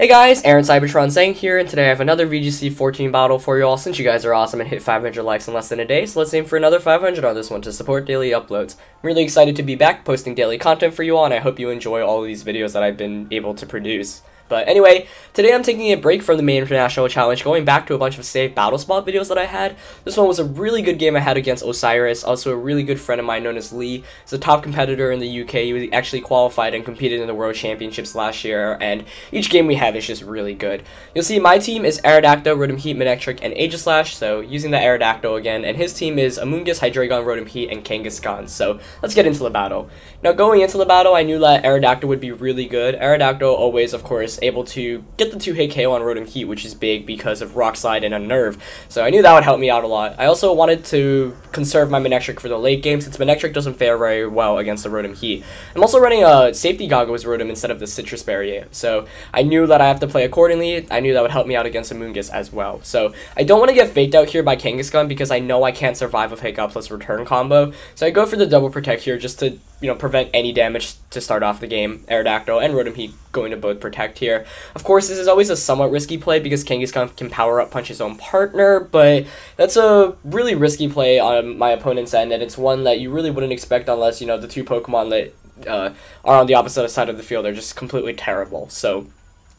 Hey guys, Aaron Cybertron saying here, and today I have another VGC 14 battle for you all since you guys are awesome and hit 500 likes in less than a day, so let's aim for another 500 on this one to support daily uploads. I'm really excited to be back posting daily content for you all, and I hope you enjoy all of these videos that I've been able to produce. But anyway, today I'm taking a break from the main international challenge, going back to a bunch of saved battle spot videos that I had. This one was a really good game I had against Osirus, also a really good friend of mine known as Lee. He's a top competitor in the UK. He actually qualified and competed in the World Championships last year, and each game we have is just really good. You'll see my team is Aerodactyl, Rotom Heat, Manectric, and Aegislash, so using the Aerodactyl again, and his team is Amoonguss, Hydreigon, Rotom Heat, and Kangaskhan. So let's get into the battle. Now going into the battle, I knew that Aerodactyl would be really good. Aerodactyl always, of course, able to get the 2-hit KO on Rotom Heat, which is big because of Rock Slide and Unnerve, so I knew that would help me out a lot. I also wanted to conserve my Manectric for the late game, since Manectric doesn't fare very well against the Rotom Heat. I'm also running a Safety Goggles Rotom instead of the Citrus Berry, so I knew that I have to play accordingly. I knew that would help me out against Amoonguss as well. So I don't want to get faked out here by Kangaskhan because I know I can't survive a Fake Out plus Return combo, so I go for the double protect here just to prevent any damage to start off the game. Aerodactyl and Rotom Heat going to both protect here. Of course, this is always a somewhat risky play because Kangaskhan can power up punch his own partner, but that's a really risky play on my opponent's end, and it's one that you really wouldn't expect unless, the two Pokemon that are on the opposite side of the field are just completely terrible. So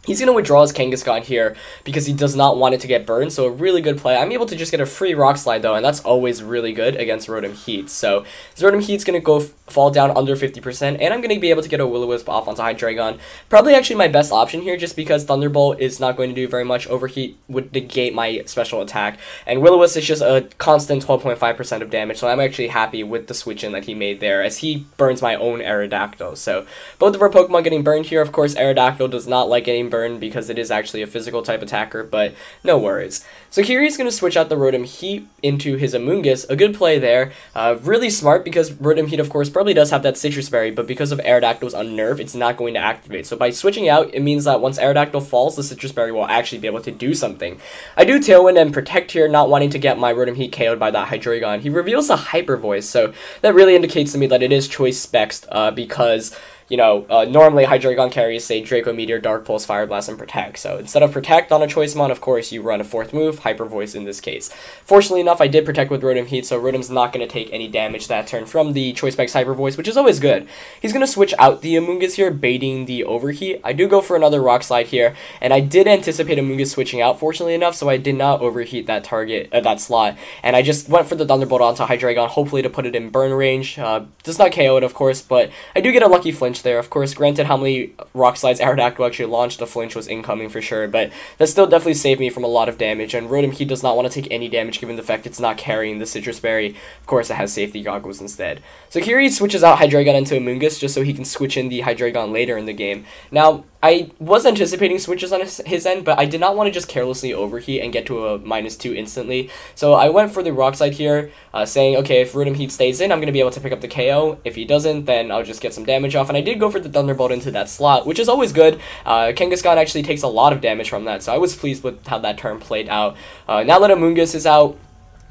he's going to withdraw his Kangaskhan here because he does not want it to get burned, so a really good play. I'm able to just get a free Rock Slide, though, and that's always really good against Rotom Heat. So his Rotom Heat's going to fall down under 50%, and I'm going to be able to get a Will-O-Wisp off onto Hydreigon. Probably actually my best option here, just because Thunderbolt is not going to do very much. Overheat would negate my special attack, and Will-O-Wisp is just a constant 12.5% of damage, so I'm actually happy with the switch-in that he made there, as he burns my own Aerodactyl. So both of our Pokemon getting burned here. Of course, Aerodactyl does not like getting burned because it is actually a physical type attacker, but no worries. So here he's going to switch out the Rotom Heat into his Amoonguss. A good play there. Really smart because Rotom Heat, of course, probably does have that Citrus Berry, but because of Aerodactyl's Unnerve, it's not going to activate. So by switching out, it means that once Aerodactyl falls, the Citrus Berry will actually be able to do something. I do Tailwind and Protect here, not wanting to get my Rotom Heat KO'd by that Hydreigon. He reveals a Hyper Voice, so that really indicates to me that it is choice spexed because normally Hydreigon carries, say, Draco Meteor, Dark Pulse, Fire Blast, and Protect. So instead of Protect on a choice mon, of course, you run a fourth move, Hyper Voice in this case. Fortunately enough, I did Protect with Rotom Heat, so Rotom's not going to take any damage that turn from the Choice Specs Hyper Voice, which is always good. He's going to switch out the Amoonguss here, baiting the Overheat. I do go for another Rock Slide here, and I did anticipate Amoonguss switching out, fortunately enough, so I did not overheat that target, that slot, and I just went for the Thunderbolt onto Hydreigon, hopefully to put it in burn range. Does not KO it, of course, but I do get a lucky flinch there. Of course, granted, how many Rock Slides Aerodactyl actually launched, the flinch was incoming for sure, but that still definitely saved me from a lot of damage, and Rotom Heat does not want to take any damage given the fact it's not carrying the Citrus Berry. Of course, it has Safety Goggles instead. So here he switches out Hydreigon into Amoonguss just so he can switch in the Hydreigon later in the game. Now, I was anticipating switches on his end, but I did not want to just carelessly overheat and get to a -2 instantly. So I went for the Rock Slide here, saying, okay, if Rotom Heat stays in, I'm going to be able to pick up the KO. If he doesn't, then I'll just get some damage off. And I did go for the Thunderbolt into that slot, which is always good. Kangaskhan actually takes a lot of damage from that, so I was pleased with how that turn played out. Now that Amoonguss is out,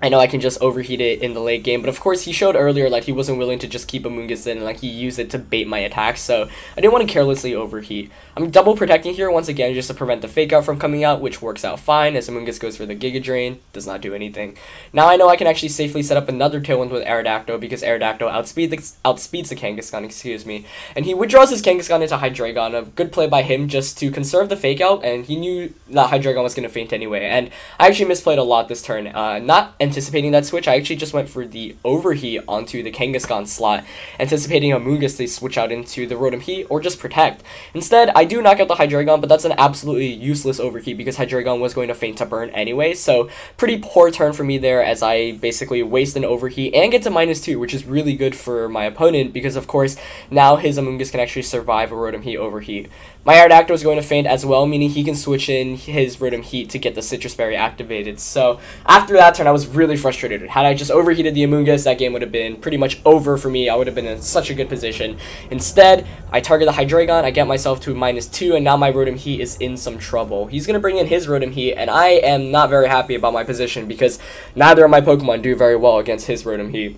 I know I can just overheat it in the late game, but of course he showed earlier that he wasn't willing to just keep Amoonguss in, and like he used it to bait my attacks, so I didn't want to carelessly overheat. I'm double protecting here once again just to prevent the Fake Out from coming out, which works out fine as Amoonguss goes for the Giga Drain, does not do anything. Now I know I can actually safely set up another Tailwind with Aerodactyl because Aerodactyl outspeeds the Kangaskhan, excuse me, and he withdraws his Kangaskhan into Hydreigon. A good play by him just to conserve the Fake Out, and he knew that Hydreigon was going to faint anyway, and I actually misplayed a lot this turn. Not anticipating that switch, I actually just went for the Overheat onto the Kangaskhan slot, anticipating Amoonguss to switch out into the Rotom Heat or just Protect. Instead, I do knock out the Hydreigon, but that's an absolutely useless Overheat because Hydreigon was going to faint to burn anyway, so pretty poor turn for me there as I basically waste an Overheat and get to -2, which is really good for my opponent because, of course, now his Amoonguss can actually survive a Rotom Heat Overheat. My Aerodactyl is going to faint as well, meaning he can switch in his Rotom Heat to get the Citrus Berry activated. So after that turn, I was really frustrated. Had I just overheated the Amoonguss, that game would have been pretty much over for me. I would have been in such a good position. Instead, I target the Hydreigon, I get myself to -2, and now my Rotom Heat is in some trouble. He's going to bring in his Rotom Heat, and I am not very happy about my position because neither of my Pokemon do very well against his Rotom Heat.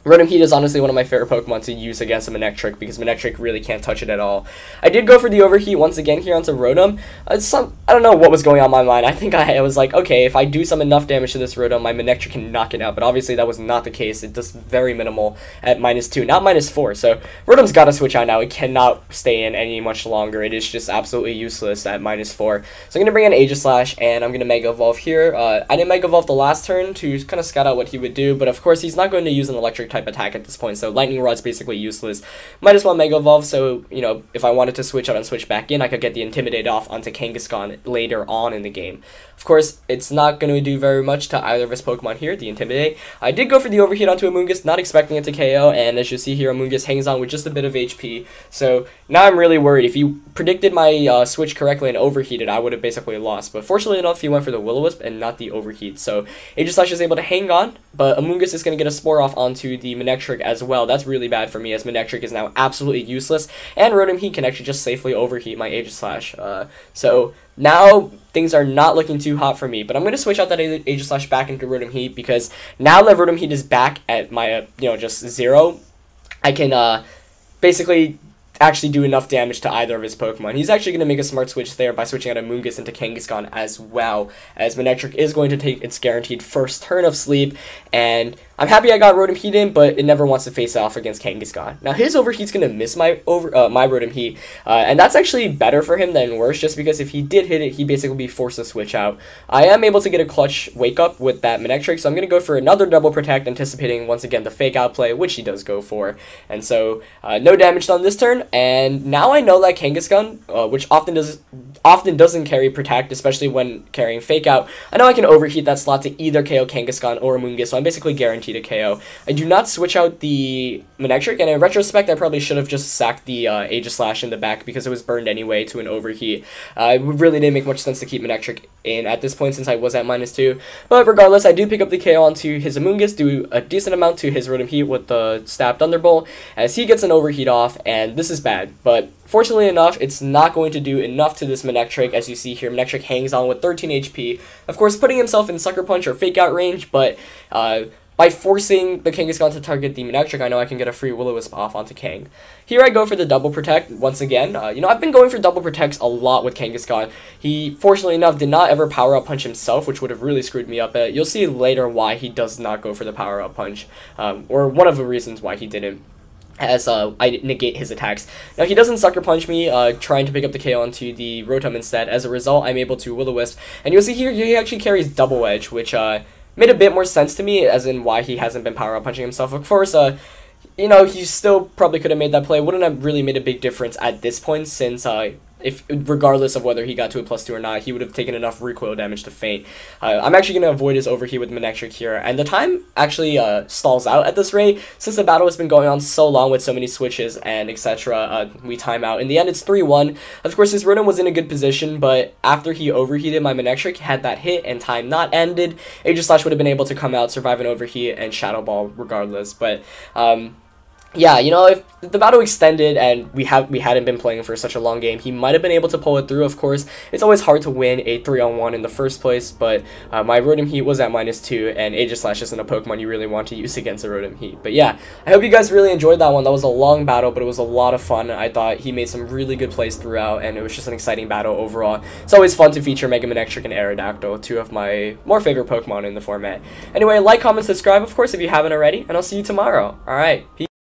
Rotom Heat is honestly one of my favorite Pokemon to use against a Manectric because Manectric really can't touch it at all. I did go for the Overheat once again here onto Rotom. I don't know what was going on in my mind. I think I was like, okay, if I do some enough damage to this Rotom, my Manectric can knock it out. But obviously that was not the case. It does very minimal at -2, not -4. So Rotom's got to switch out now. It cannot stay in any much longer. It is just absolutely useless at -4. So I'm going to bring in Aegislash, and I'm going to Mega Evolve here. I didn't Mega Evolve the last turn to kind of scout out what he would do. But of course, he's not going to use an Electric type attack at this point, so Lightning Rod's basically useless. Might as well Mega Evolve, so, you know, if I wanted to switch out and switch back in, I could get the Intimidate off onto Kangaskhan later on in the game. Of course, it's not going to do very much to either of his Pokemon here, the Intimidate. I did go for the Overheat onto Amoonguss, not expecting it to KO, and as you see here, Amoonguss hangs on with just a bit of HP, so now I'm really worried. If you predicted my switch correctly and overheated, I would have basically lost, but fortunately enough, he went for the Will-O-Wisp and not the Overheat, so Aegislash is able to hang on, but Amoonguss is going to get a Spore off onto the Manectric as well. That's really bad for me, as Manectric is now absolutely useless, and Rotom Heat can actually just safely overheat my Aegislash. So now things are not looking too hot for me, but I'm going to switch out that Aegislash back into Rotom Heat, because now that Rotom Heat is back at my, just 0, I can basically actually do enough damage to either of his Pokemon. He's actually going to make a smart switch there by switching out Amoonguss into Kangaskhan as well, as Manectric is going to take its guaranteed first turn of sleep, and I'm happy I got Rotom Heat in, but it never wants to face off against Kangaskhan. Now his Overheat's going to miss my Rotom Heat, and that's actually better for him than worse, just because if he did hit it, he'd basically be forced to switch out. I am able to get a clutch Wake Up with that Manectric, so I'm going to go for another Double Protect, anticipating once again the Fake Out play, which he does go for. And so no damage done this turn, and now I know that Kangaskhan, which often doesn't carry Protect, especially when carrying Fake Out, I know I can overheat that slot to either KO Kangaskhan or Amoonguss, so I'm basically guaranteed a KO. I do not switch out the Manectric, and in retrospect, I probably should have just sacked the Aegislash in the back because it was burned anyway to an Overheat. It really didn't make much sense to keep Manectric in at this point since I was at -2, but regardless, I do pick up the KO onto his Amoonguss, do a decent amount to his Rotom Heat with the Stab Thunderbolt, as he gets an Overheat off, and this is bad, but fortunately enough, it's not going to do enough to this Manectric. As you see here, Manectric hangs on with 13 HP, of course putting himself in Sucker Punch or Fake Out range, but by forcing the Kangaskhan to target the Manectric, I know I can get a free Will-O-Wisp off onto Kang. Here I go for the Double Protect once again. I've been going for Double Protects a lot with Kangaskhan. He, fortunately enough, did not ever Power Up Punch himself, which would have really screwed me up. You'll see later why he does not go for the Power Up Punch, or one of the reasons why he didn't, as I negate his attacks. Now he doesn't Sucker Punch me, trying to pick up the KO onto the Rotom instead. As a result, I'm able to Will-O-Wisp, and you'll see here he actually carries Double Edge, which made a bit more sense to me, as in why he hasn't been Power Up Punching himself. Of course, he still probably could have made that play. Wouldn't have really made a big difference at this point, since regardless of whether he got to a +2 or not, he would have taken enough recoil damage to faint. I'm actually going to avoid his Overheat with Manectric here, and the time actually stalls out at this rate. Since the battle has been going on so long with so many switches and etc., we time out. In the end, it's 3-1. Of course, his Rotom was in a good position, but after he overheated my Manectric, had that hit and time not ended, Aegislash would have been able to come out, survive an Overheat, and Shadow Ball regardless. But yeah, if the battle extended and we hadn't been playing for such a long game, he might have been able to pull it through. Of course, it's always hard to win a 3-on-1 in the first place, but my Rotom Heat was at -2, and Aegislash isn't a Pokemon you really want to use against a Rotom Heat. But yeah, I hope you guys really enjoyed that one. That was a long battle, but it was a lot of fun. I thought he made some really good plays throughout, and it was just an exciting battle overall. It's always fun to feature Mega Manectric and Aerodactyl, two of my more favorite Pokemon in the format. Anyway, like, comment, subscribe, of course, if you haven't already, and I'll see you tomorrow. Alright, peace.